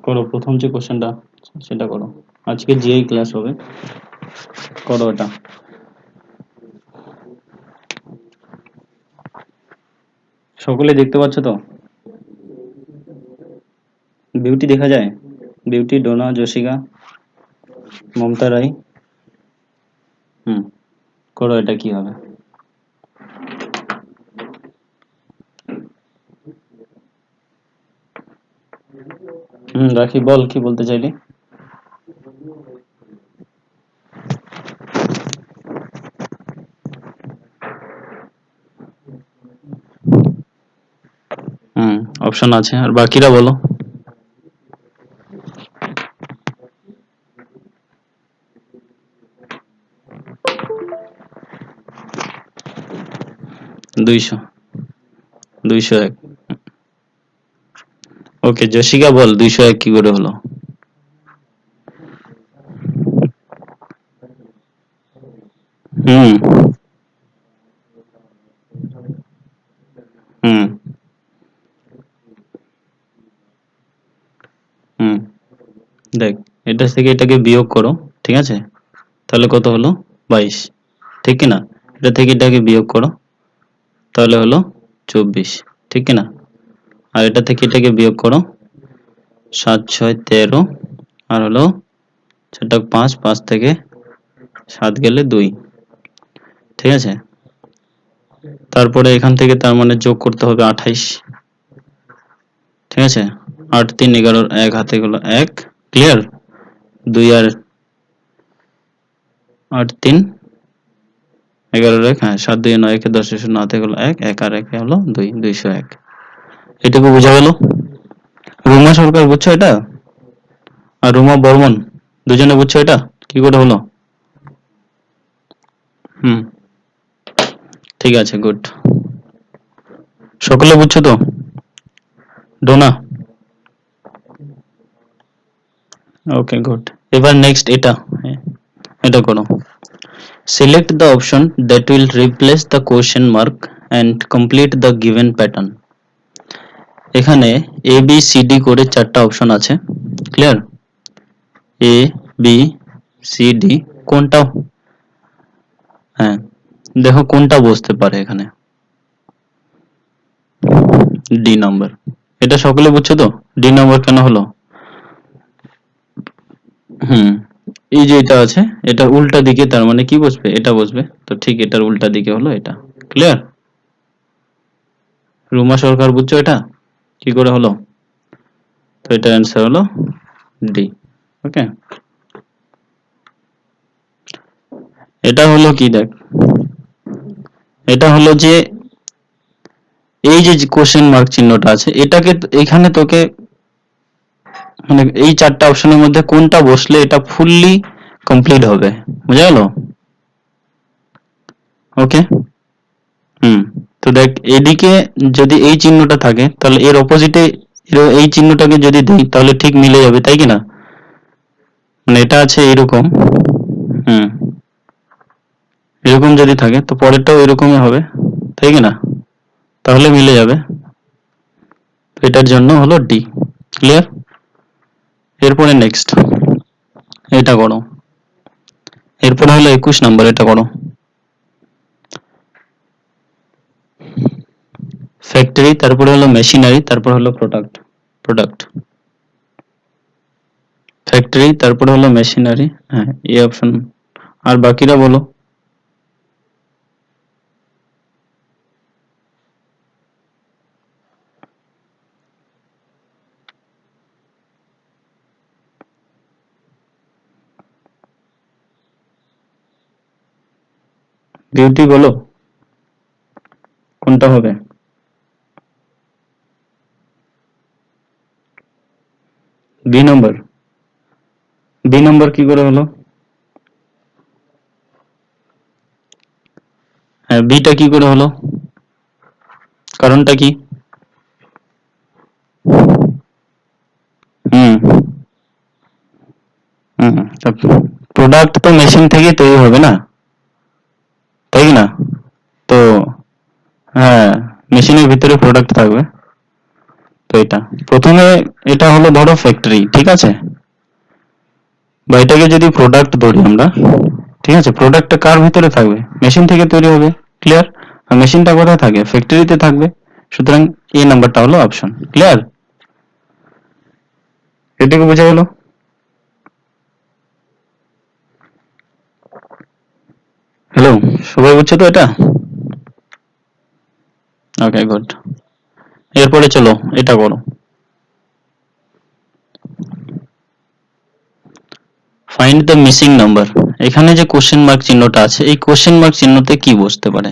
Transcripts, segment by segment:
করো প্রথম যে কোশ্চেনটা সেটা করো। আজকে জিআই ক্লাস হবে, করো এটা। সকলে দেখতে পাচ্ছ তো? বিউটি দেখা যায়? বিউটি, ডোনা, জশিকা, মমতা রায়। হুম, করো এটা কি হবে। রাখি বল, কি বলতে চাইলি? অপশন আছে, আর বাকিরা বলো। 200, 201। ওকে জশিকা বল, 201 কি করে হলো? হুম হুম হুম দেখ, এটা থেকে এটাকে বিয়োগ করো, ঠিক আছে? তাহলে কত হলো? 22, ঠিক কি না? এটা থেকে এটাকে বিয়োগ করো, তাহলে হলো 24, ঠিক কি না? আর এটা থেকে এটাকে বিয়োগ করো, 7 6 13, আর হলো 4 5, 5 থেকে 7 গেলে 2, ঠিক আছে? তারপরে এখান থেকে তার মানে যোগ করতে হবে 28, ঠিক আছে? 8 3 11, 1 হাতে গেল 1, ক্লিয়ার? 2 আর 8 3 11 1, হ্যাঁ 7 2 9 1 10 শূন্য হাতে গেল 1, 1 আর 1 হলো 2, 201। এটুকু বোঝা গেল? রুমা সরকার বুঝছো এটা? আর রুমা বর্মন, দুজনে বুঝছো এটা কি করে হলো? হুম, ঠিক আছে, গুড। সকলে বুঝছো তো? ডোনা? Okay good. এবার নেক্সট এটা, এটা করো। Select the option that will replace the question mark and complete the given pattern. এখানে এ বি সি ডি করে 4টা অপশন আছে, ক্লিয়ার? এ বি সি ডি কোনটা? হ্যাঁ, দেখো কোনটা বসতে পারে এখানে। D number. এটা সকলে বুঝছো তো? ডি নাম্বার কেন হলো? হুম, এই যে এটা আছে, এটা উল্টা দিকে, তার মানে কি বসবে? এটা বসবে, তো ঠিক এটার উল্টা দিকে হলো এটা, ক্লিয়ার? রুমা সরকার বুঝছো এটা কি করে হলো? তো এটা অ্যান্সার হলো ডি। ওকে, এটা হলো কি দেখ, এটা হলো যে এই যে কোশ্চেন মার্ক চিহ্নটা আছে, এটাকে এখানে তোকে মানে এই 4টা অপশনের মধ্যে কোনটা বসলে এটা ফুললি কমপ্লিট হবে, বুঝা গেল? ওকে। হুম, তো দেখ এদিকে যদি এই চিহ্নটা থাকে তাহলে এর অপোজিটে এই চিহ্নটাকে যদি দিই তাহলে ঠিক মিলে যাবে, তাই কি না? মানে এটা আছে এরকম, হুম, এরকম যদি থাকে তো পরেরটাও এরকমই হবে, তাই কি না? তাহলে মিলে যাবে। তো এটার জন্য হলো ডি, ক্লিয়ার? এরপরে নেক্সট এটা করো। এরপরে হলো 21 নম্বর, এটা করো। ফ্যাক্টরি, তারপরে হলো মেশিনারি, তারপর হলো প্রোডাক্ট। প্রোডাক্ট, ফ্যাক্টরি, তারপরে হলো মেশিনারি, হ্যাঁ এই অপশন। আর বাকিরা বলো। বিউটি বলো কোনটা হবে? বি নম্বর? বি নম্বর কি করে হলো? হ্যাঁ, বিটা কি করে হলো? কারণটা কি? হুম হুম, প্রোডাক্ট তো মেশিন থেকে তৈরি হবে না, তাই না? তো হ্যাঁ, মেশিনের ভিতরে প্রোডাক্ট থাকবে। তো এটা প্রথমে এটা হলো ধরো ফ্যাক্টরি, ঠিক আছে, বা এটাকে যদি প্রোডাক্ট ধরি আমরা, ঠিক আছে, প্রোডাক্টটা কার ভিতরে থাকবে, মেশিন থেকে তৈরি হবে, ক্লিয়ার। আর মেশিনটা কোথায় থাকে, ফ্যাক্টরিতে থাকবে। সুতরাং এই নাম্বারটা হলো অপশন, ক্লিয়ার। এটাকে বোঝা গেল? হ্যালো, সবাই বুঝছো তো এটা? ওকে, গুড। এরপরে চলো এটা করো। Find the missing number. এখানে যে কোশ্চেন মার্ক চিহ্নটা আছে, এই কোশ্চেন মার্ক চিহ্নতে কি বসতে পারে?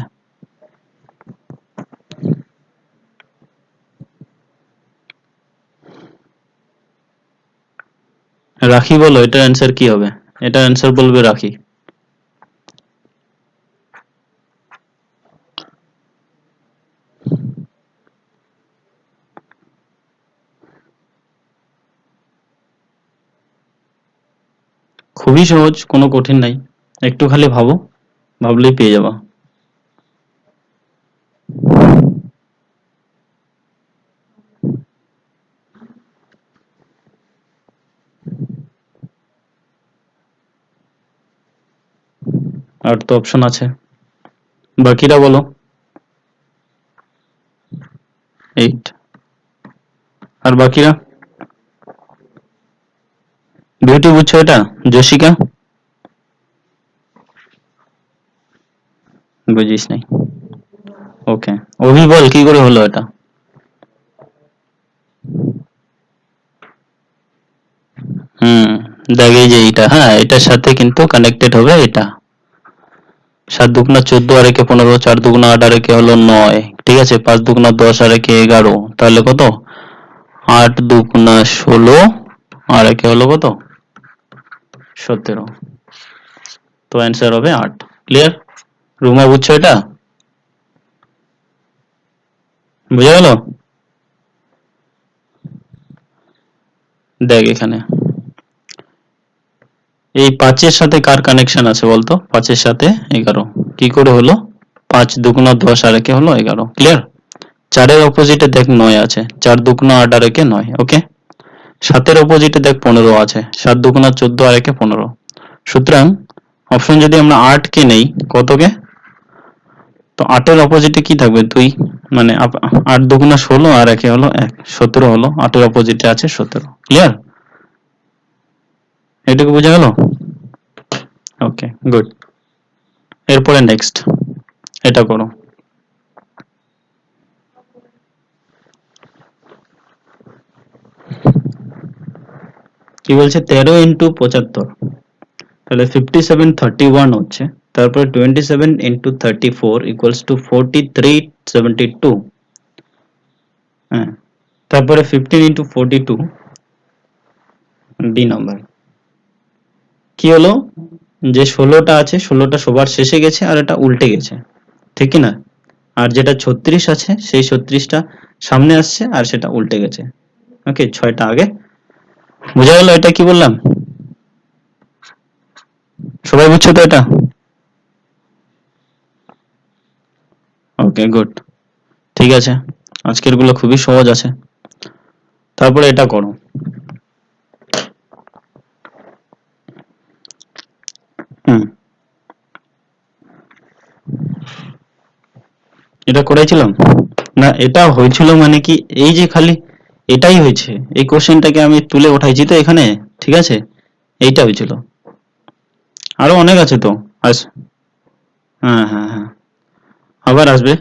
রাখি বলো, এটার অ্যান্সার কি হবে? এটার অ্যান্সার বলবে রাখি। খুবই সহজ, কোনো কঠিন নাই, একটু খালি ভাবো, ভাবলেই পেয়ে যাবা। আর তো অপশন আছে, বাকিরা বলো। 8। আর বাকিরা? বিউটি বুঝছো এটা? জশিকা বুঝিস নাই? ওকে, অভি বল কি করে হলো এটা? হুম, দেখ এই যে এইটা, হ্যাঁ, এটার সাথে কিন্তু কানেক্টেড হবে এটা। 7 দুগুণা 14 আর একে 15, 4 দুগুণা 8 আর একে হলো 9, ঠিক আছে, 5 দুগুণা 10 আর একে 11, তাহলে কত? 8 দুগুণা 16 আর একে হলো কত? 17। তো অ্যান্সার হবে 8, ক্লিয়ার। রুমা বুঝছো এটা? বুঝা গেল? দেখ এখানে এই 5 এর সাথে কার কানেকশন আছে বলতো? 5 এর সাথে 11, কি করে হলো? 5 দুগুণা 10 আর একে হলো 11, ক্লিয়ার। 4 এর অপোজিটে দেখ 9 আছে, 4 দুগুণা 8 আর একে 9, ওকে। 7 এর অপোজিটে দেখ 15 আছে, 7 দুগুণা 14 আর একে 15। সুতরাং অপশন যদি আমরা 8 কে নেই, কতকে? তো 8 এর অপোজিটে কি থাকবে? 2, মানে 8 দুগুণা 16 আর একে হলো 1, 17 হলো, 8 এর অপোজিটে আছে 17, ক্লিয়ার। এটুকু বোঝা গেল? ওকে, গুড। এরপরে নেক্সট এটা করো। কি বলছে? 13 ইন্টু 75, তাহলে 57 31 হচ্ছে, তারপরে 27 ইন্টু 34 ইকুয়ালস টু 4372, হ্যাঁ, তারপরে 15 ইন্টু 42 ডি নাম্বার। কি হলো? যে 16টা আছে, 16টা সবার শেষে গেছে আর এটা উল্টে গেছে, ঠিক কি না? আর যেটা 36 আছে সেই 36টা সামনে আসছে আর সেটা উল্টে গেছে। ওকে, 6টা আগে। বোঝা গেল এটা কি বললাম? সবাই বুঝছো তো এটা? ওকে, গুড, ঠিক আছে। আজকের গুলো খুবই সহজ আছে। তারপরে এটা করো। হুম, এটা করেছিলাম না, এটা হয়েছিল মানে কি, এই যে খালি এটাই হয়েছে, এই কোশ্চেনটাকে আমি তুলে উঠাইছি তো এখানে, ঠিক আছে, এইটা হয়েছিল। আরো অনেক আছে তো। আস হ্যাঁ হ্যাঁ হ্যাঁ, আবার আসবে,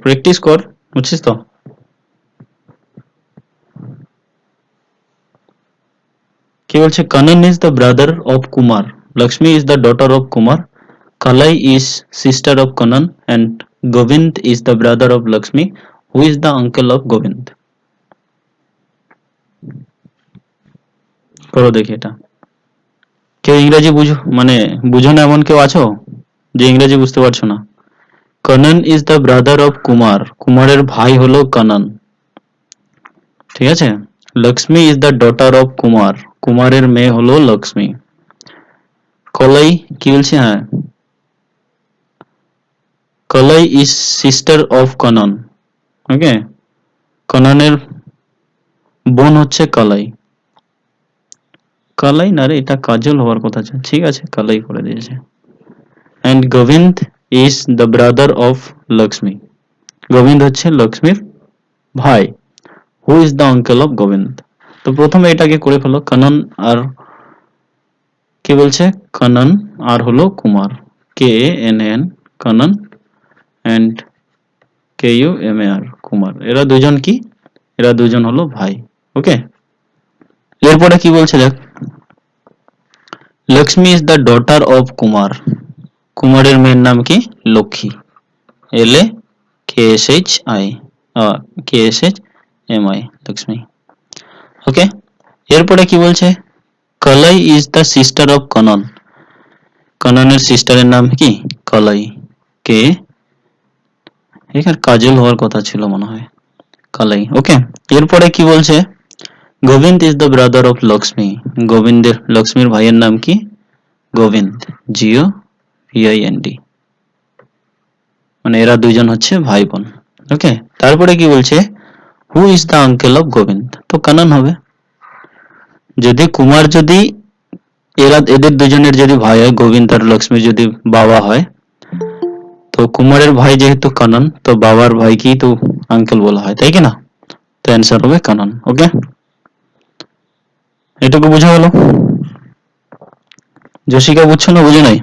প্র্যাকটিস কর, বুঝছিস তো? কি বলছে? Kanan is the brother of Kumar, Lakshmi is the daughter of Kumar, Kalai is sister of Kanan, and Govinda is the brother of Lakshmi, who is the uncle of Govind? করো দেখি এটা। কেউ ইংরেজি বুঝো, মানে বুঝো না এমন কেউ আছো যে ইংরেজি বুঝতে পারছো না? Kanan is the brother of Kumar, কুমারের ভাই হলো কানন, ঠিক আছে। Lakshmi is the daughter of Kumar, কুমারের মেয়ে হলো লক্ষ্মী। কলাই, কি বলছে? হ্যাঁ, Kalai is sister of Kanan, okay, কাননের বোন হচ্ছে কালাই। কালাই না রে, এটা কাজল হওয়ার কথা ছিল, ঠিক আছে কালাই করে দিয়েছে। And Govinda is the brother of Lakshmi. Gobinda হচ্ছে লক্ষ্মীর ভাই। Who is the uncle of Gobinda? তো প্রথমে এটাকে করে ফেলো, কানন আর কি বলছে, কানন আর হলো Kumar, KANN Kanan and KUMAR Kumar, এরা দুজন কি, এরা দুজন হলো ভাই। ওকে, এরপরে কি বলছে দেখ, Lakshmi is the daughter of Kumar. কুমারের মেয়ের নাম কি, লক্ষ্মী, LAKSHI, KSHMI, লক্ষ্মী। ওকে, এরপরে কি বলছে, কালাই ইজ দ্য সিস্টার অফ কানন। কাননের সিস্টারের নাম কি, কালাই, কে, এখানে কাজল হওয়ার কথা ছিল মনে হয়, কালাই। ওকে, এরপরে কি বলছে, Gobinda is the brother of Lakshmi. গোবিন্দের, লক্ষ্মীর ভাইয়ের নাম কি, গোবিন্দ, GOVIND, মানে এরা দুইজন হচ্ছে ভাই বোন। ওকে, তারপরে কি বলছে, who is the uncle of Gobinda? তো কানন হবে। যদি কুমার, যদি এরা, এদের দুজনের যদি ভাই হয়, গোবিন্দ আর লক্ষ্মী যদি বাবা হয়, তো কুমারের ভাই যেহেতু কানন, তো বাবার ভাইকেই তো আঙ্কেল বলা হয়, তাই কি না? তো অ্যান্সার হবে কানন। ওকে, এটুকু বোঝা গেল? জসিকা বুঝছো না, বুঝে নাই?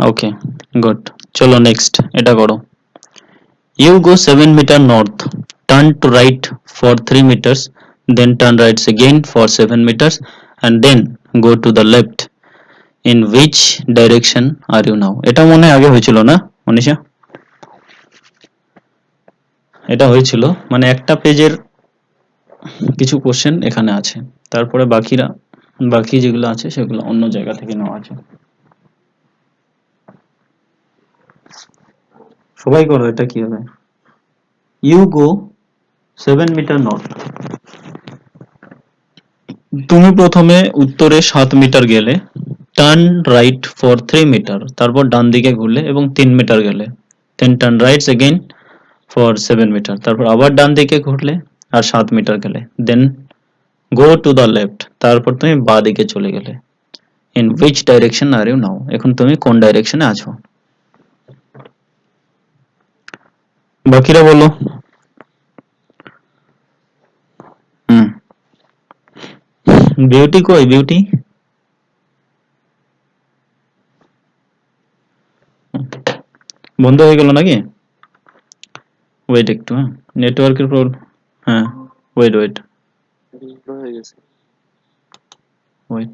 ওকে, গুড। চলো নেক্সট এটা করো। You go 7 metre north, turn to right for 3 metres, then turn right again for 7 meters and then go to the left. In which direction are you now? এটা মনে হয় আগে হয়েছিল না মনীষা? এটা হয়েছিল, মানে একটা পেজের কিছু কোশ্চেন এখানে আছে, তারপরে বাকি যেগুলো আছে সেগুলো অন্য জায়গা থেকে নেওয়া আছে। সবাই করো, এটা কি হবে, ইউ গো 7 মিটার নর্থ, তুমি প্রথমে উত্তরে 7 মিটার গেলে, টার্ন রাইট ফর 3 মিটার, তারপর ডান দিকে ঘুরলে এবং 3 মিটার গেলে, then turn right again for 7 metre, তারপর আবার ডান দিকে ঘুরলে আর 7 মিটার গেলে, then go to the left, তারপর তুমি বাঁ দিকে চলে গেলে। In which direction are you now? এখন তুমি কোন ডাইরেকশনে আছো? বাকিরা বলো। হুম, বিউটি কই, বিউটি? বন্ধ হয়ে গেল নাকি? ওয়েট একটু, হ্যাঁ, নেটওয়ার্কের প্রবলেম। হ্যাঁ, ওয়েট ওয়েট হয়ে গেছে। ওয়েট।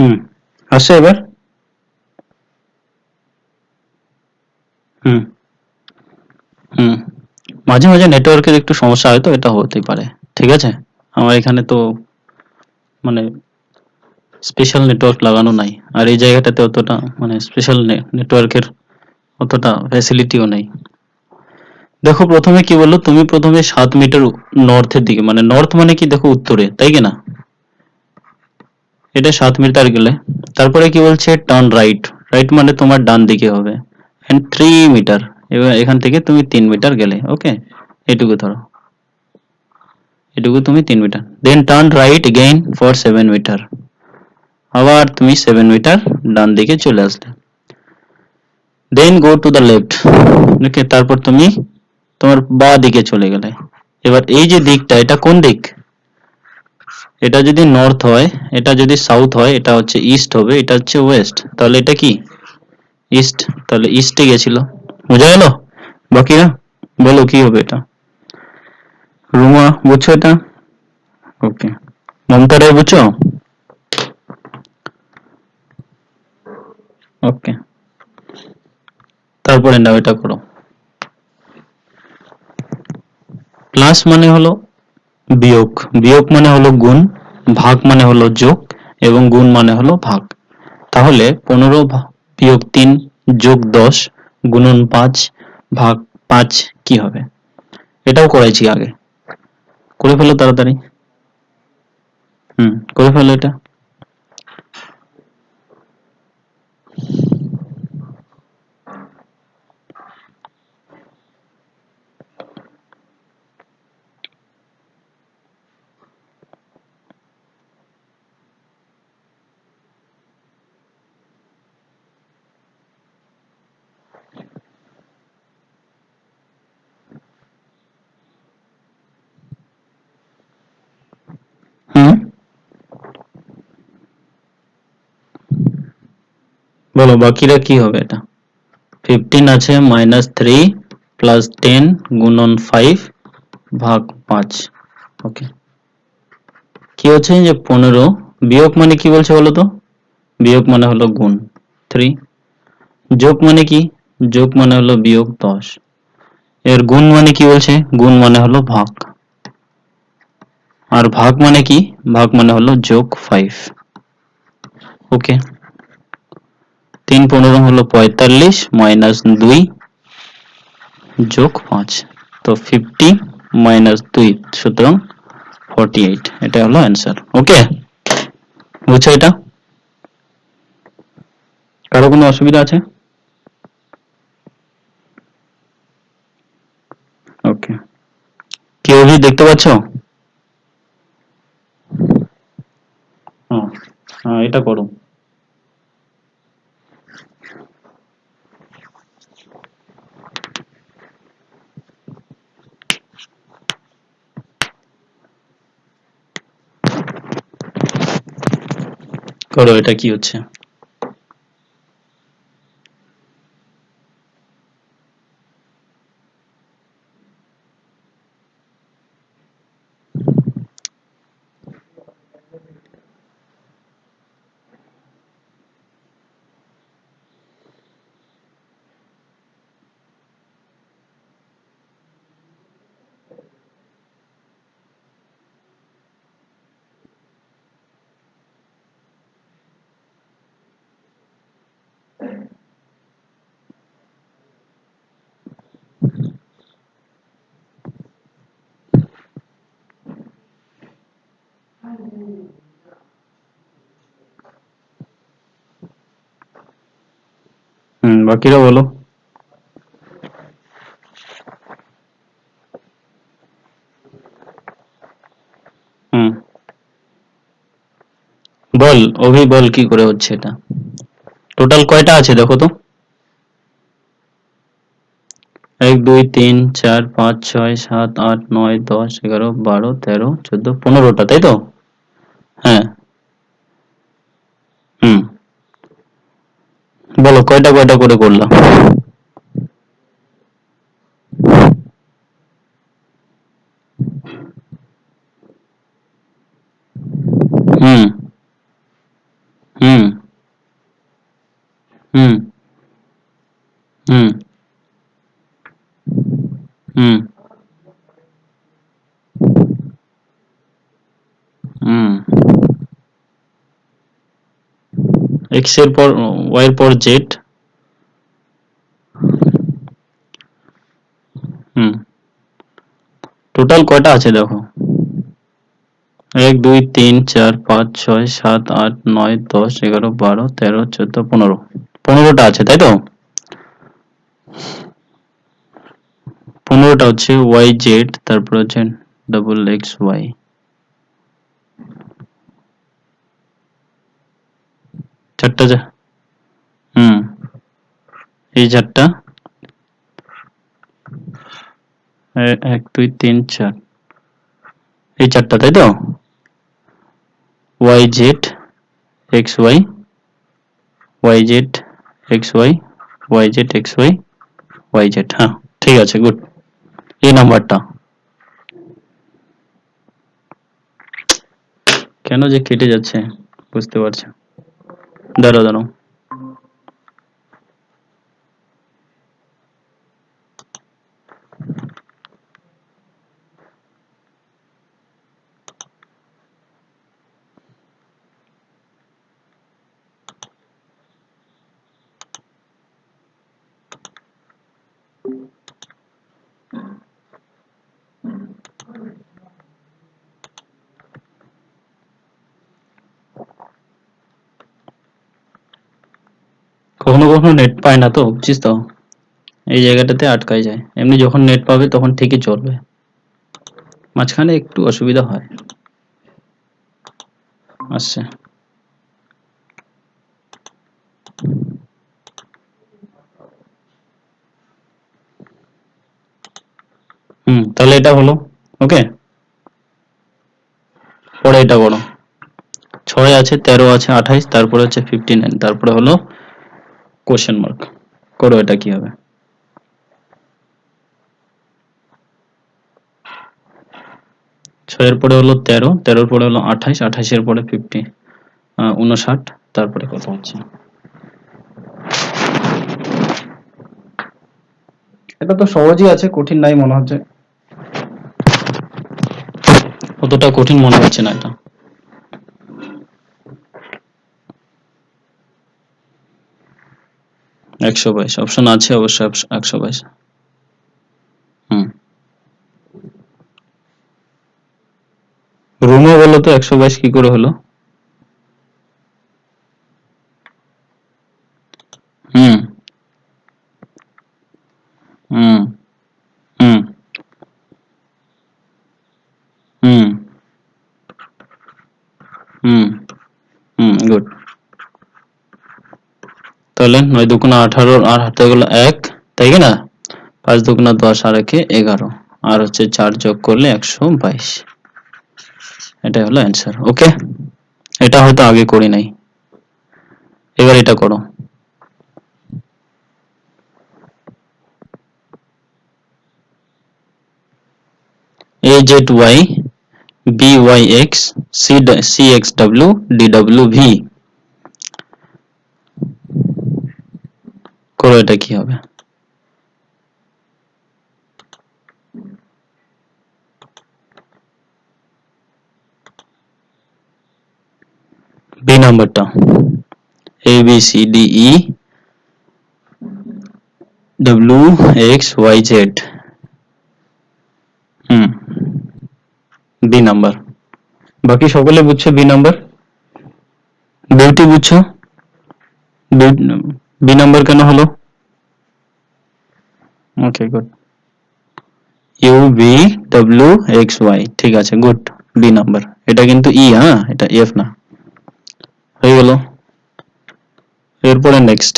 হুম, আসছে এবার? হুম হুম, মাঝে মাঝে নেটওয়ার্কের একটু সমস্যা হয়, তো এটা হতেই পারে। ঠিক আছে, আমার এখানে তো মানে স্পেশাল নেটওয়ার্ক লাগানো নাই, আর এই জায়গাটাতে অতটা মানে স্পেশাল নেটওয়ার্কের অতটা ফ্যাসিলিটিও নেই। দেখো প্রথমে কি বললো, তুমি প্রথমে 7 মিটার নর্থের দিকে, মানে নর্থ মানে কি, দেখো উত্তরে, তাই কি না? এটা 7 মিটার গেলে, তারপরে কি বলছে, টার্ন রাইট, রাইট মানে তোমার ডান দিকে হবে, এন্ড 3 মিটার, এবার এখান থেকে তুমি 3 মিটার গেলে। ওকে, এটুকু ধরো, এটুকু তুমি 3 metre, then turn right again for 7 metre, আবার তুমি 7 মিটার ডান দিকে চলে আসলে, then go to the left. Okay, তারপর তুমি তোমার বাঁ দিকে চলে গেলে, এবার এই যে দিকটা, এটা কোন দিক? এটা যদি নর্থ হয়, এটা যদি সাউথ হয়, এটা হচ্ছে ইস্ট হবে, এটা হচ্ছে ওয়েস্ট, তাহলে এটা কি ইস্ট, তাহলে ইস্টে গেছিল। বোঝা গেল? বাকিরা বলো কি হবে এটা। রুমা বুঝছো এটা? ওকে, মমতা রায় বুঝছো? ওকে, তারপরে নাও এটা করো। প্লাস মানে হলো বিয়োগ, বিয়োগ মানে হলো গুণ, ভাগ মানে হলো যোগ, এবং গুণ মানে হলো ভাগ। তাহলে 15 বিয়োগ 3 যোগ 10 গুণন 5 ভাগ 5 কি হবে? এটাও করাইছি আগে, করে ফেলো তাড়াতাড়ি। করে ফেলো এটা। হুম, বলো বাকিরা কি হবে এটা। 15 আছে, -3 প্লাস 10 গুণন 5 ভাগ 5। ওকে, কি হচ্ছে যে 15 বিয়োগ মানে কি বলছে বলো তো? বিয়োগ মানে হলো গুণ 3, যোগ মানে কি? যোগ মানে হলো বিয়োগ 10, এর গুণ মানে কি বলছে? গুণ মানে হলো ভাগ, আর ভাগ মানে কি? ভাগ মানে হলো যোগ 5। ওকে, 3 15 হলো 45 মাইনাস 2 যোগ 5, তো 50 মাইনাস 2, সুতরাং 48, এটা হলো অ্যান্সার। ওকে, বুঝছো এটা? কারো কোনো অসুবিধা আছে? ওকে, কেউ কি দেখতে পাচ্ছো? হ্যাঁ, হ্যাঁ, এটা করো। করো, এটা কি হচ্ছে? বাকিরা বলো। হুম, বল অভি, বল কি করে হচ্ছে এটা। টোটাল কয়টা আছে দেখো তো। 1 2 3 4 5 6 7 8 9 10 11 12 13 14 15টা, তাই তো? হ্যাঁ। হুম, বলো কয়টা কয়টা করে করলাম। হুম, হুম, হুম, হুম, হুম, হুম, এক্স এর পর ওয়াই এর পর জেড। হুম, টোটাল কয়টা আছে দেখো। 1 2 3 4 5 6 7 8 9 10 11 12 13 14 15, 15টা আছে তাই তো? 15টা হচ্ছে ওয়াই জেড, তারপর হচ্ছে ডবল এক্স ওয়াই। চারটা হুম, এই চারটা, 1 2 3 4, এই চারটা, তাই তো? Y Z X Y, Y Z X Y, Y Z X Y, Y Z. হ্যাঁ, ঠিক আছে, গুড। এই নাম্বারটা কেন যে কেটে যাচ্ছে বুঝতে পারছি। দাঁড়াও দাঁড়াও, কখনো কখনো নেট পায় না তো, বুঝছিস তো, এই জায়গাটাতে আটকায় যায়। এমনি যখন নেট পাবে তখন ঠিকই চলবে, মাঝখানে একটু অসুবিধা হয়। আসছে। তাহলে এটা হলো। ওকে, পরে এটা করো। 6 আছে, 13 আছে, 28, তারপরে হচ্ছে 59, তারপরে হলো কোশ্চেন মার্ক। করো, এটা কি হবে? 6 এর পরে হলো 13, 13 এর পরে হলো 28, 28 এর পরে 59, তারপরে কত হচ্ছে? এটা তো সহজই আছে, কঠিন নাই মনে হচ্ছে, অতটা কঠিন মনে হচ্ছে না এটা। 122 অপশন আছে অবশ্যই, 122। হুম, রুমে বলো তো 122 কি করে হলো? হুম হুম হুম হুম হুম গুড। তাহলে 9 দুগুণা 18, আর হাতে গেল 1, তাই কি না? 5 দুগুণা 10, আর 1 11, আর হচ্ছে 4 যোগ করলে 122। এটাই হলো অ্যান্সার। ওকে, এটা হয়তো আগে করি নাই, এবার এটা করো। A Z Y, B Y X, C X W, D W V, করো, এটা কি হবে? বি নাম্বারটা, A B C D E W X Y Z. হুম, বি নাম্বার। বাকি সকলে বুঝছো বি নাম্বার? বিউটি বুঝছো? বি নাম্বার কেন হলো? Okay, good. U B W X Y, ঠিক আছে, গুড। B number. এটা কিন্তু ই, হ্যাঁ, এটা এফ না। হয়ে গেল। এরপরে নেক্সট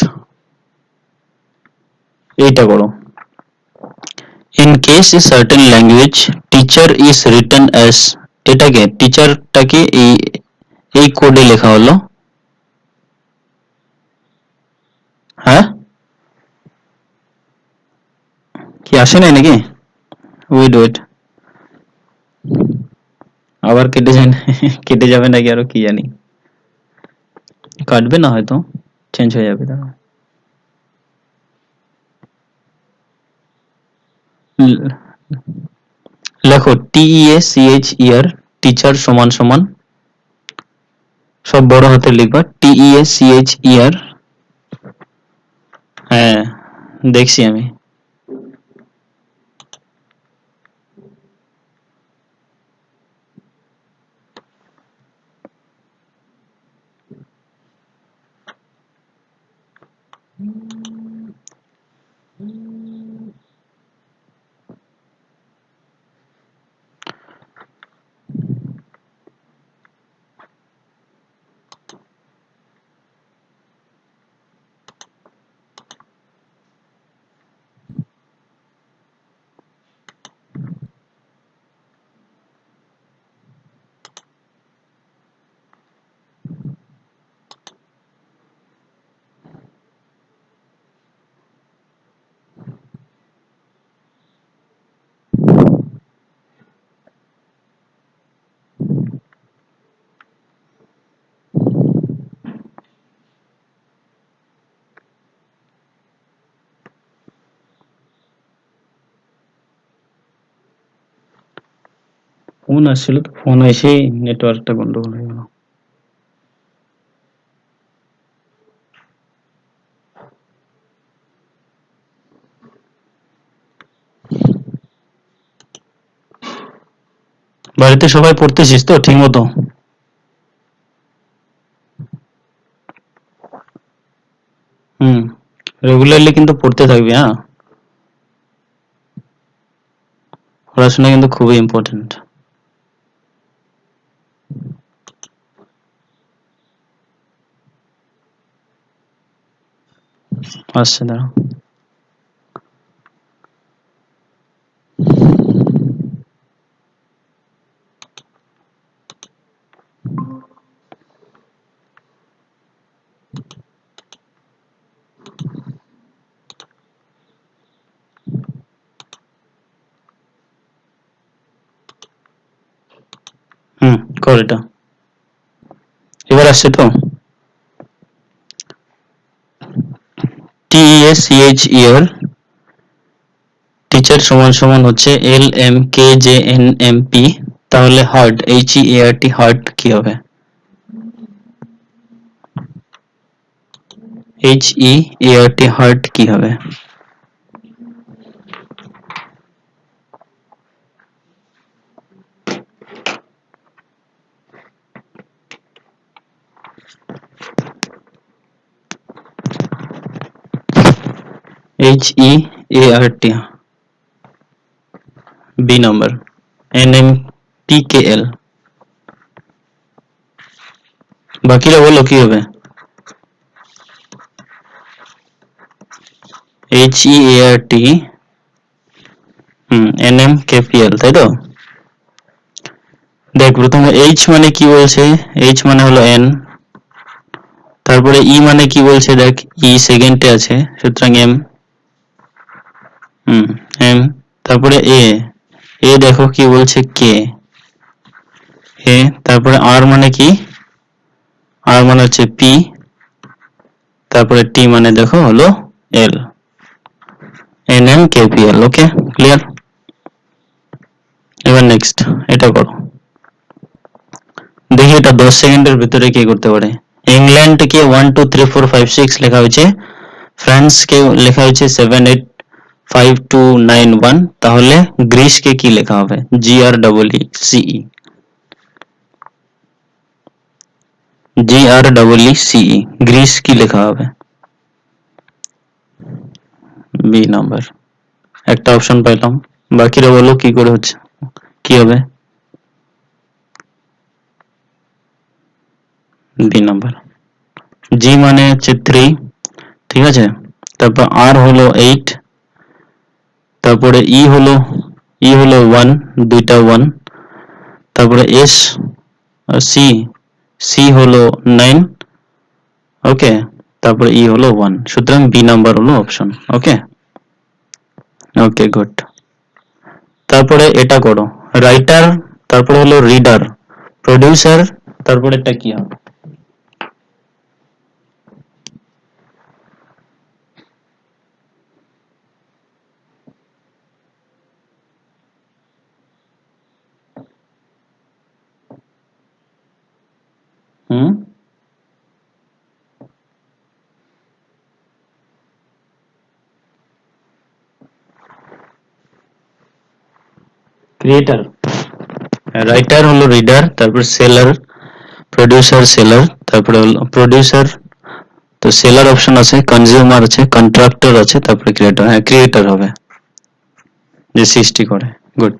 এইটা করো। In case a certain language teacher is written as, এটাকে টিচারটাকে এই এই কোডে লেখা হলো। হ্যাঁ, কি আসে নাই নাকি? ওয়েট ওয়েট, আবার কেটে যায় কেটে যাবে নাকি আরো, কি জানি। কাটবে না হয়তো, চেঞ্জ হয়ে যাবে। দাঁড়াও, লেখো T E A C H E R, teacher সমান সমান, সব বড় হাতে লিখবা, টি E A C H E আর। হ্যাঁ, দেখছি আমি। ফোন আসছিল তো ফোন এসেই নেটওয়ার্কটা গন্ডগোল হয়ে গেল। বাড়িতে সবাই পড়তেছিস তো ঠিক মতো? হুম, রেগুলারলি কিন্তু পড়তে থাকবি, হ্যাঁ? পড়াশোনা কিন্তু খুবই ইম্পর্টেন্ট। আসছে দাঁড়া। হুম, কর এটা। এবার আসছে তো? TESCH ইয়ার টিচার সমান সমান হচ্ছে LMKJNMP, তাহলে হার্ট HEART হার্ট কি হবে? HEART হার্ট কি হবে? HEART B number NMPKL। বাকিরা বলো কি হবে? HEART NMKPL, তাই তো? দেখ প্রথমে H মানে কি বলছে? H মানে হলো N, তারপরে E মানে কি বলছে? দেখ E সেকেন্ডে আছে, সুতরাং M। M, তারপরে A দেখো কি বলছে? K, তারপরে R মানে কি? R মানে হচ্ছে P, তারপরে T মানে দেখো হলো L। NMKPL, okay clear? এবার নেক্সট এটা করো, দেখি এটা 10 সেকেন্ডের ভিতরে কে করতে পারে। ইংল্যান্ডকে 1 2 3 4 5 6 লেখা হয়েছে, ফ্রান্সকে লেখা হয়েছে 7 8 5 2 9 1, তাহলে গ্রিসকে কি লেখা হবে? GREECE, GREECE, গ্রিস কি লেখা হবে? বি নাম্বার, একটা অপশন পাইলাম। বাকিরা বলো কি করে হচ্ছে, কি হবে? B number. জি মানে হচ্ছে 3, ঠিক আছে, তারপর আর হলো 8, তারপরে ই হলো 1, দুইটা 1, তারপরে এস সি, সি হলো 9, ওকে, তারপরে ই হলো 1, সুতরাং বি নাম্বার হলো অপশন। ওকে ওকে গুড। তারপরে এটা করো, রাইটার, তারপরে হলো রিডার, প্রডিউসার, তারপরে এটা কি হবে? হুম, ক্রিয়েটার, রাইটার হলো রিডার, তারপর সেলার, প্রডিউসার সেলার, তারপরে হলো প্রডিউসার, তো সেলার অপশন আছে, কনজিউমার আছে, কন্ট্রাক্টর আছে, তারপরে ক্রিয়েটর, হ্যাঁ ক্রিয়েটর হবে, যে সৃষ্টি করে। গুড।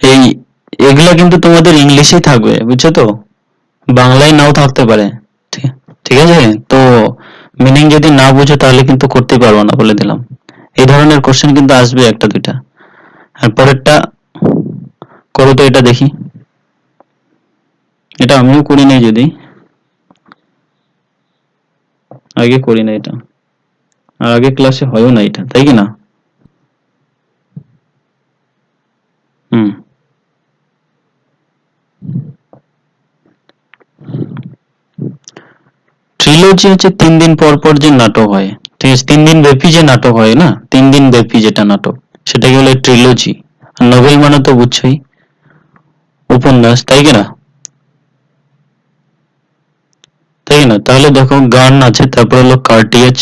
এই এগুলা কিন্তু তোমাদের ইংলিশেই থাকবে, বুঝছো তো? বাংলায় নাও থাকতে পারে। ঠিক ঠিক আছে, তো মিনিং যদি না বুঝো তাহলে কিন্তু করতে পারবো না, বলে দিলাম। এই ধরনের কোশ্চেন কিন্তু আসবে একটা দুইটা। আর পরেরটা করো তো, এটা দেখি। এটা আমিও করি নাই, যদি আগে করি না এটা, আর আগে ক্লাসে হয়ও না এটা, তাই কি না? হুম, ট্রিলজি হচ্ছে 3 দিন পর পর যে নাটক হয়, ঠিক আছে, 3 দিন ব্যাপী যে নাটক হয় না, 3 দিন ব্যাপী যেটা নাটক সেটাকে বলে ট্রিলজি। আর নোবেল মানে তো বুঝছোই, উপন্যাস, তাই কি না? তাই না? তাহলে দেখো গান আছে, তারপর হলো কার্টিয়েজ,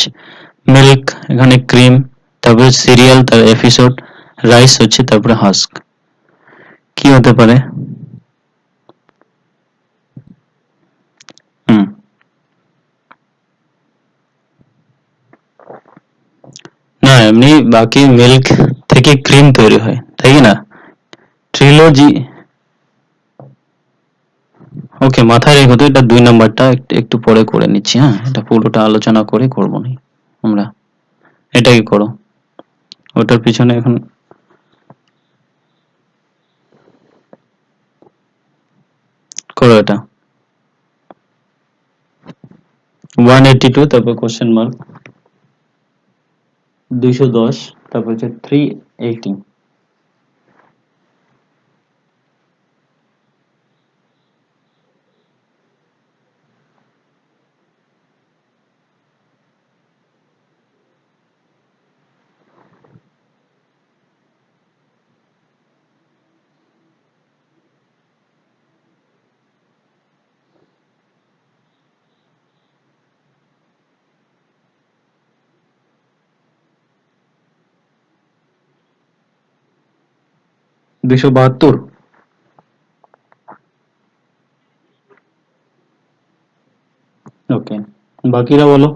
মিল্ক, এখানে ক্রিম, তারপরে সিরিয়াল, তার এপিসোড, রাইস হচ্ছে, তারপরে হাস্ক। কি হতে পারে? হুম, না এমনি বাকি মিল্ক থেকে ক্রিম তৈরি হয়, তাই কি না? ট্রিলজি। ওকে, মাথায় রেখো তো, এটা 2 নাম্বারটা একটু পরে করে নিচ্ছি, হ্যাঁ, এটা পুরোটা আলোচনা করে করবো নি আমরা। এটাকে করো, ওটার পিছনে এখন করো এটা। 182, তারপর কোশ্চেন মার্ক, 210, তারপর হচ্ছে 380। 272। ওকে, বাকিরা বলো।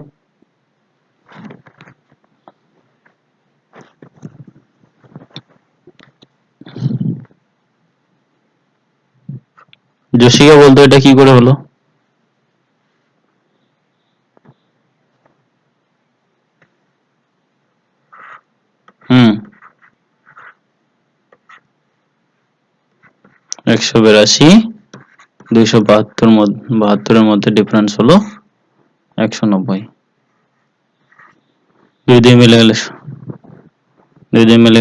জসিকা বলতো এটা কি করে হলো? হুম, 182, 272 মধ্যে ডিফারেন্স হলো 190। দুই দিয়ে মিলে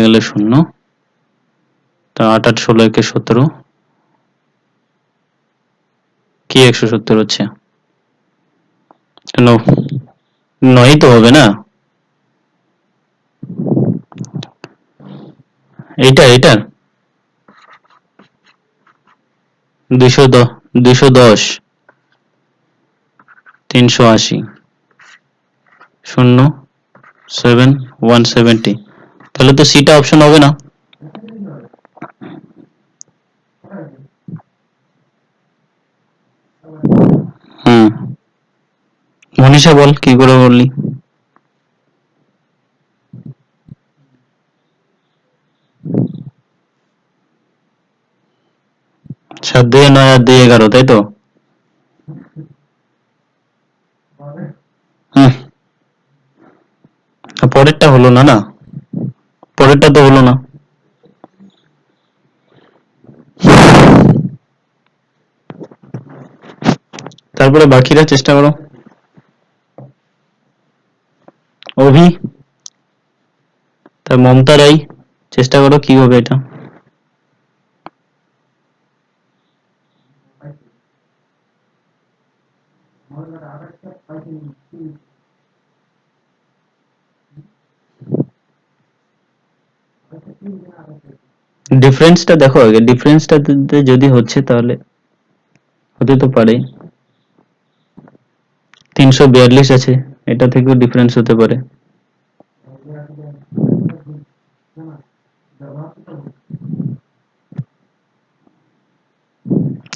গেলে 0। তা 8 8 16 একে 17, কি 170 হচ্ছে? কেন, 9 তো হবে না? এইটা 210, 210, 380, 0, 7, 170। তাহলে তো সিটা অপশন হবে না। হুম, মনীষা বল কি করে বললি? 7 দিয়ে 9 আর 2 11, তাই তো? হুম, পরেরটা হলো না, না পরেরটা তো হলো না। তারপরে বাকিরা চেষ্টা করো। অভি, তার মমতা রাই, চেষ্টা করো কি হবে এটা। ডিফারেন্সটা দেখো আগে, ডিফারেন্সটা যদি হচ্ছে তাহলে হতে তো পারে। 342 আছে, এটা থেকেও ডিফারেন্স হতে পারে।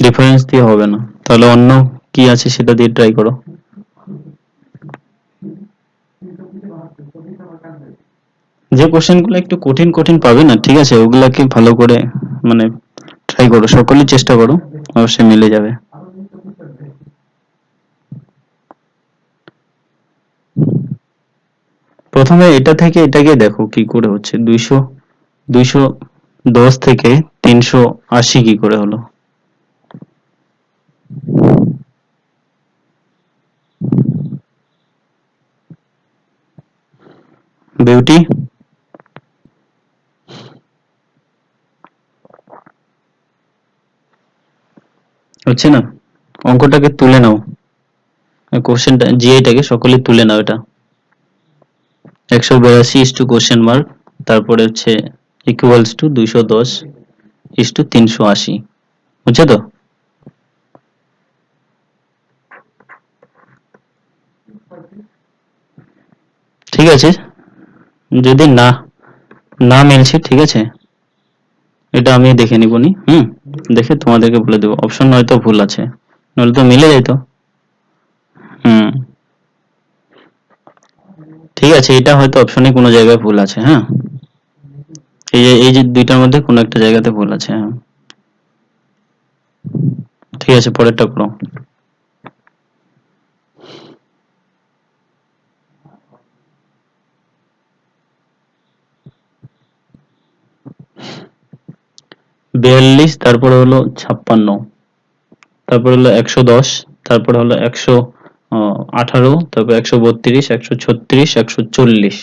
ডিফারেন্স দিয়ে হবে না, তাহলে অন্য কি আছে সেটা দিয়ে ট্রাই করো। যে কোশ্চেন গুলো একটু কঠিন কঠিন পাবে না, ঠিক আছে, ওগুলাকে ভালো করে মানে ট্রাই করো, সকলেই চেষ্টা করো, অবশ্যই মিলে যাবে। প্রথমে এটা থেকে এটাকে দেখো কি করে হচ্ছে, 210 থেকে 380 কি করে হলো? বিউটি, হচ্ছে না? অঙ্কটাকে তুলে নাও, কোশ্চেনটা জিআইটাকে সকলে তুলে নাও এটা। 182 ইস টু কোশ্চেন মার্ক, তারপরে হচ্ছে ইকুয়ালস টু 210 ইস টু 380, বুঝছো তো? ঠিক আছে, যদি না না মিলছে, ঠিক আছে, এটা আমি দেখে নিবনি, দেখে তোমাদেরকে বলে দেবো, অপশন হয়তো ভুল আছে, নইলে তো মিলে যেত। ঠিক আছে, এটা হয়তো অপশনে কোনো জায়গায় ভুল আছে, হ্যাঁ, এই যে দুইটার মধ্যে কোনো একটা জায়গাতে ভুল আছে, হ্যাঁ। ঠিক আছে, পরেরটা করো। বিয়াল্লিশ, তারপরে হলো 56, তারপরে হলো 110, তারপরে হলো 118, তারপর 132, 136, 140।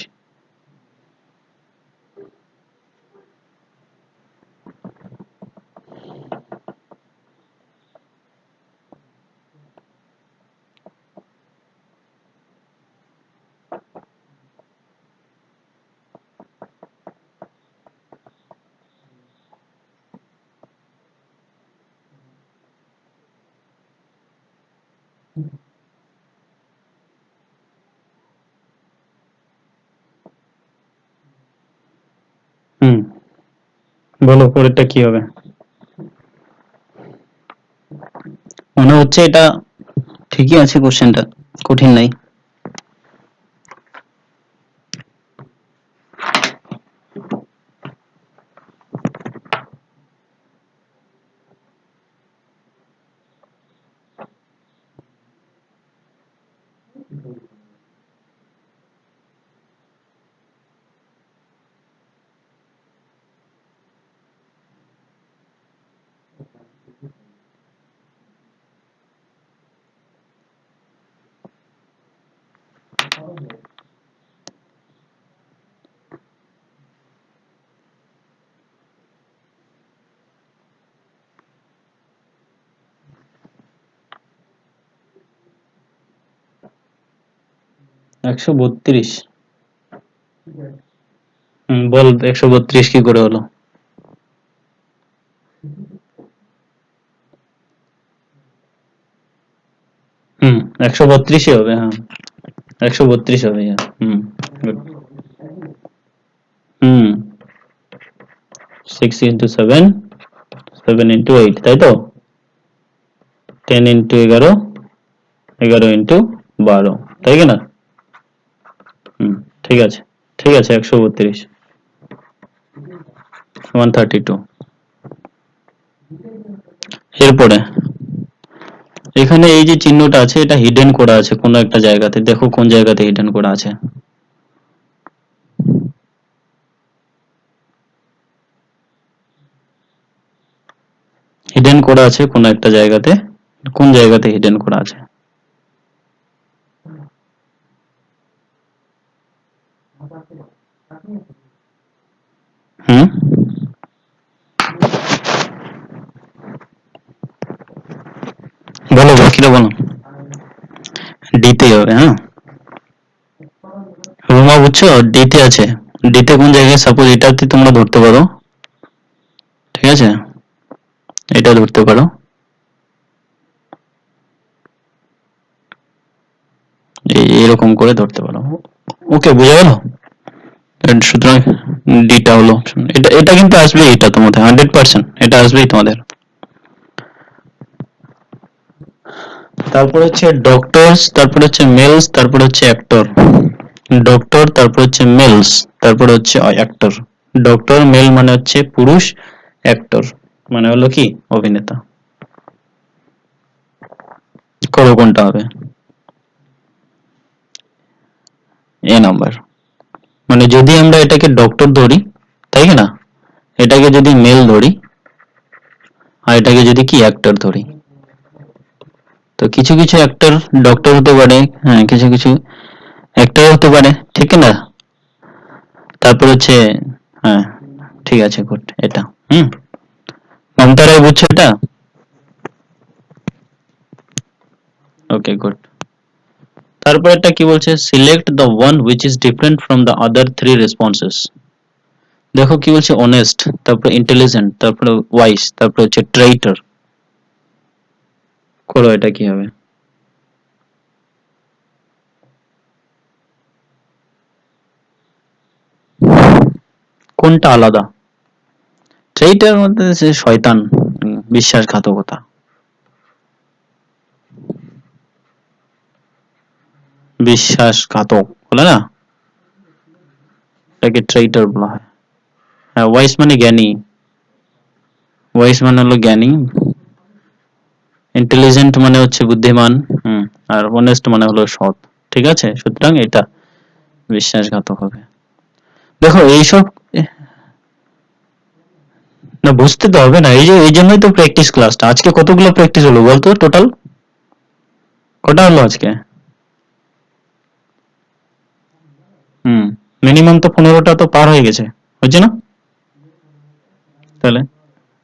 বলো পরেরটা কি হবে? মনে হচ্ছে এটা ঠিকই আছে, কোশ্চেনটা কঠিন নাই। একশো বত্রিশ, বল 132 কি করে হলো? 132ই হবে, হ্যাঁ, 132 হবে, হ্যাঁ। good. হুম 6 into 7, 7 into 8, তাই তো? 10 into 11, 11 into 12, তাই কি না? ঠিক আছে, ঠিক আছে, 132, 132। এরপরে এখানে এই যে চিহ্নটা আছে, এটা হিডেন করা আছে কোনো একটা জায়গাতে, দেখো কোন জায়গাতে হিডেন করা আছে। হিডেন করা আছে কোনো একটা জায়গাতে, কোন জায়গাতে হিডেন করা আছে? হুম বলো, বাকিরা বলো। ডিতে হবে, হ্যাঁ। রুমা বুঝছো, ডিতে আছে। ডিতে কোন জায়গায়, সাপোজ এটাতে তোমরা ধরতে পারো, ঠিক আছে, এটা ধরতে পারো, এরকম করে ধরতে পারো। ওকে, বুঝে গেল? সুতরাং ডিটা হলো option। এটা এটা কিন্তু আসবে, এটা তোমাদের 100%, এটা আসবেই তোমাদের। তারপর হচ্ছে ডক্টরস, তারপর হচ্ছে মেলস, তারপর হচ্ছে অ্যাক্টর। ডক্টর, তারপর হচ্ছে মেলস, তারপর হচ্ছে অ্যাক্টর। ডক্টর মেল মানে হচ্ছে পুরুষ, অ্যাক্টর মানে হলো কি অভিনেতা। করো কোনটা হবে? এ নাম্বার, মানে যদি আমরা এটাকে ডক্টর ধরি, তাই কি না, এটাকে যদি মেল ধরি, আর এটাকে যদি কি অ্যাক্টর ধরি, তো কিছু কিছু অ্যাক্টর ডক্টর হতে পারে, হ্যাঁ, কিছু কিছু অ্যাক্টর হতে পারে, ঠিক না? তারপর হচ্ছে, হ্যাঁ, ঠিক আছে, গুড, এটা মমতা রায় বুঝছো এটা? ওকে, গুড। তারপর একটা কি বলছে, select the one which is different from the other three responses. দেখো কি বলছে, অনেস্ট, তারপর ইন্টেলিজেন্ট, তারপরে ওয়াইস, তারপর হচ্ছে ট্রেইটর। করো, এটা কি হবে? কোনটা আলাদা? ট্রেইটার মধ্যে সে শয়তান, বিশ্বাসঘাতকতা। বিশ্বাসঘাতক বলে না, এটাকে ট্রেইটার বলা হয়। হ্যাঁ, ওয়াইস মানে জ্ঞানী, ওয়াইস মানে হলো জ্ঞানী, ইন্টেলিজেন্ট মানে হচ্ছে বুদ্ধিমান, আর অনেস্ট মানে হলো সৎ। ঠিক আছে, সুতরাং এটা বিশ্বাসঘাতক হবে। দেখো এইসব, না বুঝতে তো হবে না, এই যে এই জন্যই তো প্র্যাকটিস ক্লাসটা। আজকে কতগুলো প্র্যাকটিস হলো বলতো টোটাল? কটা হলো আজকে? মিনিমাম তো 15টা তো পার হয়ে গেছে, হচ্ছে না? তাহলে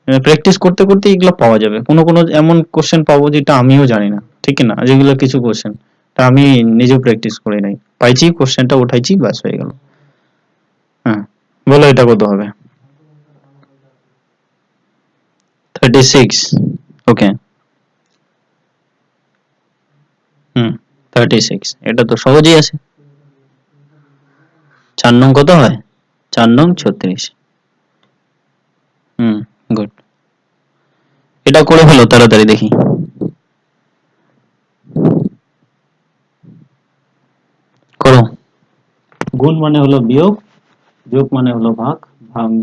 প্র্যাকটিস করতে করতে এগুলো পাওয়া যাবে। কোনো কোনো এমন কোশ্চেন পাবো যেটা আমিও জানি না, ঠিক না? যেগুলো কিছু কোশ্চেন তা আমি নিজেও প্র্যাকটিস করে নাই, পাইছি কোশ্চেনটা উঠাইছি, ব্যাস হয়ে গেল। হ্যাঁ, বলো এটা কত হবে? 36। ওকে। 36, এটা তো সহজই আছে। 4 নং কত হয়? 4 নং 36। গুড। এটা করে ফেলো তাড়াতাড়ি দেখি। করো। গুণ মানে হলো বিয়োগ, যোগ মানে হলো ভাগ,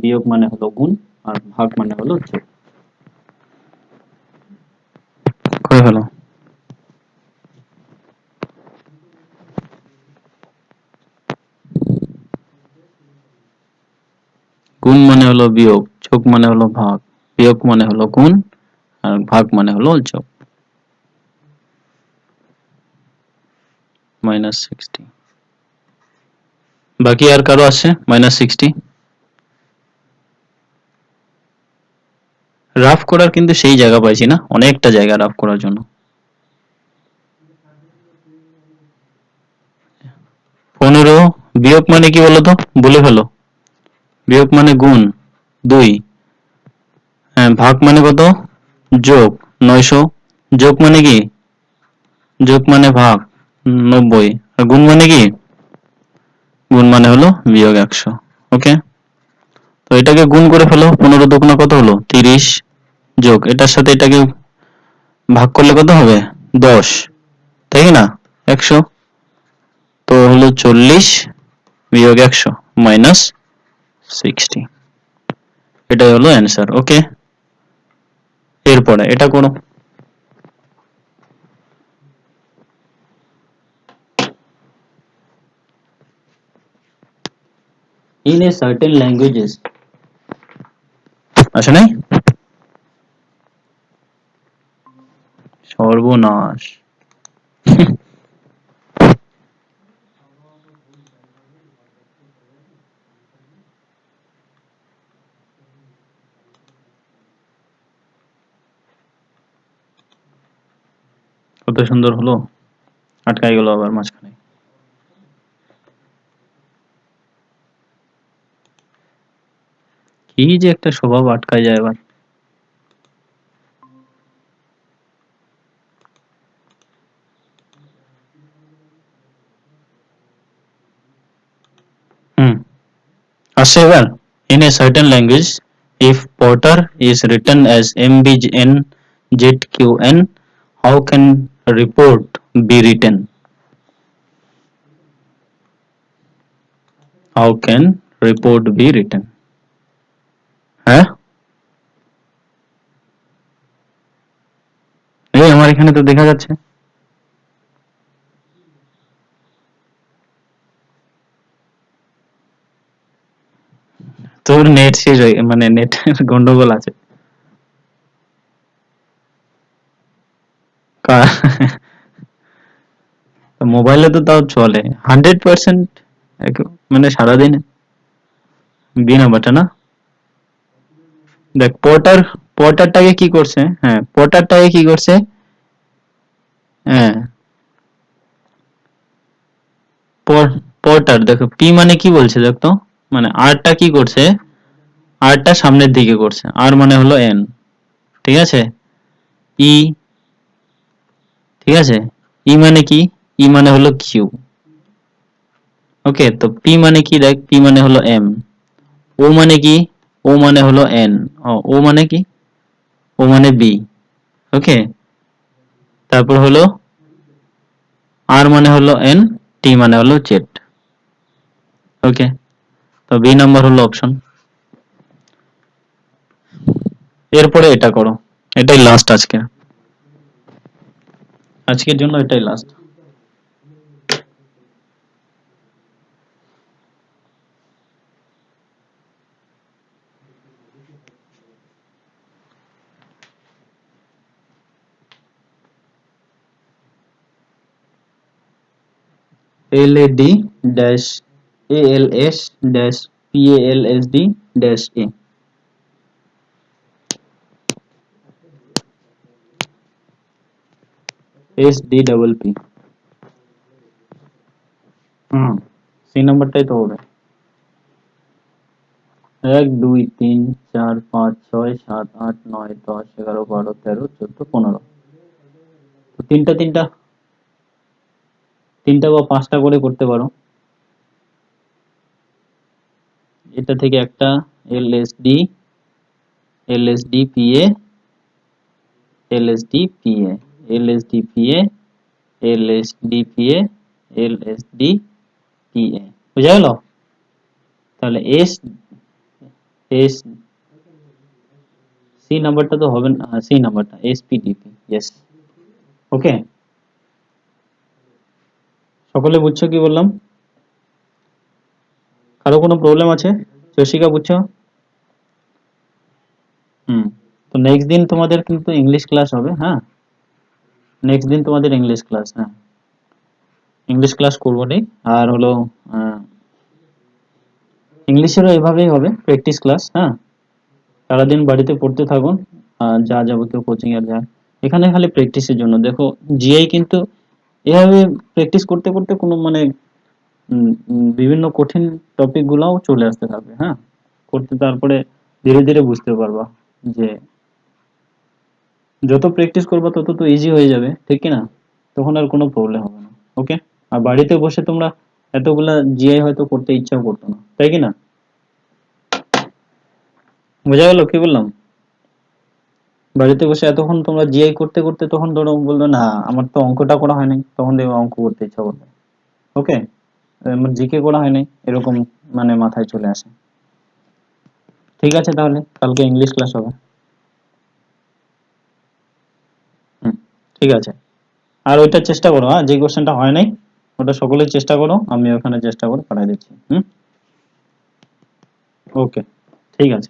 বিয়োগ মানে হলো গুণ, আর ভাগ মানে হলো যোগ। করে ফেলো। গুণ মানে হলো বিয়োগ, যোগ মানে হলো ভাগ, বিয়োগ মানে হলো গুণ, আর ভাগ মানে হলো যোগ। -60। বাকি আর কারো আছে -60? রাফ করার কিন্তু সেই জায়গা পাইছি না, অনেকটা জায়গা রাফ করার জন্য। 15 বিয়োগ মানে কি বলতো, বলে ফেলো। বিয়োগ মানে গুণ 2, হ্যাঁ, ভাগ মানে কত? যোগ 900, যোগ মানে কি? যোগ মানে ভাগ 90, আর গুণ মানে কি? গুণ মানে হলো বিয়োগ 100। ওকে, তো এটাকে গুণ করে ফেলো। 15 দুগুণে কত হলো? 30, যোগ এটার সাথে এটাকে ভাগ করলে কত হবে? 10, তাই না? 100, তো হলো 40 বিয়োগ 100 -60। এটাই হলো অ্যান্সার। ওকে, এরপরে এটা করো। In a certain languages, আসে নাই? সর্বনাশ। কত সুন্দর হলো, আটকাই গেল আবার মাঝখানে। কি যে একটা স্বভাব, আটকায় যায় আবার। হুম, আসছে এবার। In a certain language, if Porter is written as MBNZQN, how can report be written? How can report be written? হ্যাঁ, এই আমার এখানে তো দেখা যাচ্ছে। তোর নেট শেষ হয়ে, মানে নেটের গন্ডগোল আছে। মোবাইলে তো তাও চলে 100%, মানে সারাদিন দুই নাম্বারটা না। দেখ পোর্টার, পোর্টারটাকে কি করছে, হ্যাঁ পোর্টারটাকে কি করছে, হ্যাঁ পরটার দেখো পি মানে কি বলছে দেখো, মানে আরটা কি করছে, আরটা সামনের দিকে করছে, আর মানে হলো এন, ঠিক আছে। ই, ঠিক আছে, ই মানে কি, ই মানে হলো কিউ। ওকে, তো পি মানে কি দেখ, পি মানে হলো এম। ও মানে কি, ও মানে হলো এন। ও মানে কি, ও মানে বি। ওকে, তারপর হলো আর মানে হলো এন, টি মানে হলো জেড। ওকে, তো বি নাম্বার হলো অপশন। এরপরে এটা করো, এটাই লাস্ট আজকের জন্য এটাই last. LAD dash ALS dash PALSD dash A, SD double P। C নাম্বারটাই তো হবে। 1 2 3 4 5 6 7 8 9 10 11 12 13 14 15। তো তিনটা তিনটা তিনটা বা পাঁচটা করে করতে পারো। এটা থেকে একটা LSD, LSD PA, LSD PA, LSD PA, LSD PA, LSD PA, বুঝা গেল? তাহলে এস এস সি নাম্বারটা তো হবে না, সি নাম্বারটা SPDP। ইয়েস, ওকে। সকলে বুঝছো কি বললাম? কারো কোনো প্রবলেম আছে? চশিকা বুঝছো? হুম। তো নেক্সট দিন তোমাদের কিন্তু ইংলিশ ক্লাস হবে, হ্যাঁ। নেক্সট দিন তোমাদের ইংলিশ ক্লাস, হ্যাঁ। ইংলিশ ক্লাস করবো নি। আর হলো ইংলিশেরও এভাবেই হবে, প্র্যাকটিস ক্লাস, হ্যাঁ। সারাদিন বাড়িতে পড়তে থাকুন, আর যা যাবতীয় কোচিং এর যা, এখানে খালি প্র্যাকটিসের জন্য। দেখো জিআই কিন্তু এভাবে প্র্যাকটিস করতে করতে কোনো মানে বিভিন্ন কঠিন টপিক গুলাও চলে আসতে থাকবে, হ্যাঁ। করতে তারপরে ধীরে ধীরে বুঝতে পারবা যে যত প্র্যাকটিস করবা তত তো ইজি হয়ে যাবে, ঠিক কি না? তখন আর কোনো প্রবলেম হবে না। ওকে, আর বাড়িতে বসে তোমরা এতগুলা জিআই হয়তো করতে ইচ্ছাও করতো না, তাই কি না? বোঝা গেল কি বললাম? বাড়িতে বসে এতক্ষণ তোমরা জিআই করতে করতে তখন ধরো বললো না আমার তো অঙ্কটা করা হয় নাই, তখন দেখো অঙ্ক করতে ইচ্ছা করবে। ওকে, আমার জিকে করা হয় নাই এরকম মানে মাথায় চলে আসে। ঠিক আছে, তাহলে কালকে ইংলিশ ক্লাস হবে। হুম, ঠিক আছে। আর ওইটা চেষ্টা করো, হ্যাঁ, যে কোশ্চেনটা হয় নাই ওটা সকলে চেষ্টা করো, আমি ওখানে চেষ্টা করে পাঠিয়ে দিচ্ছি। ওকে, ঠিক আছে।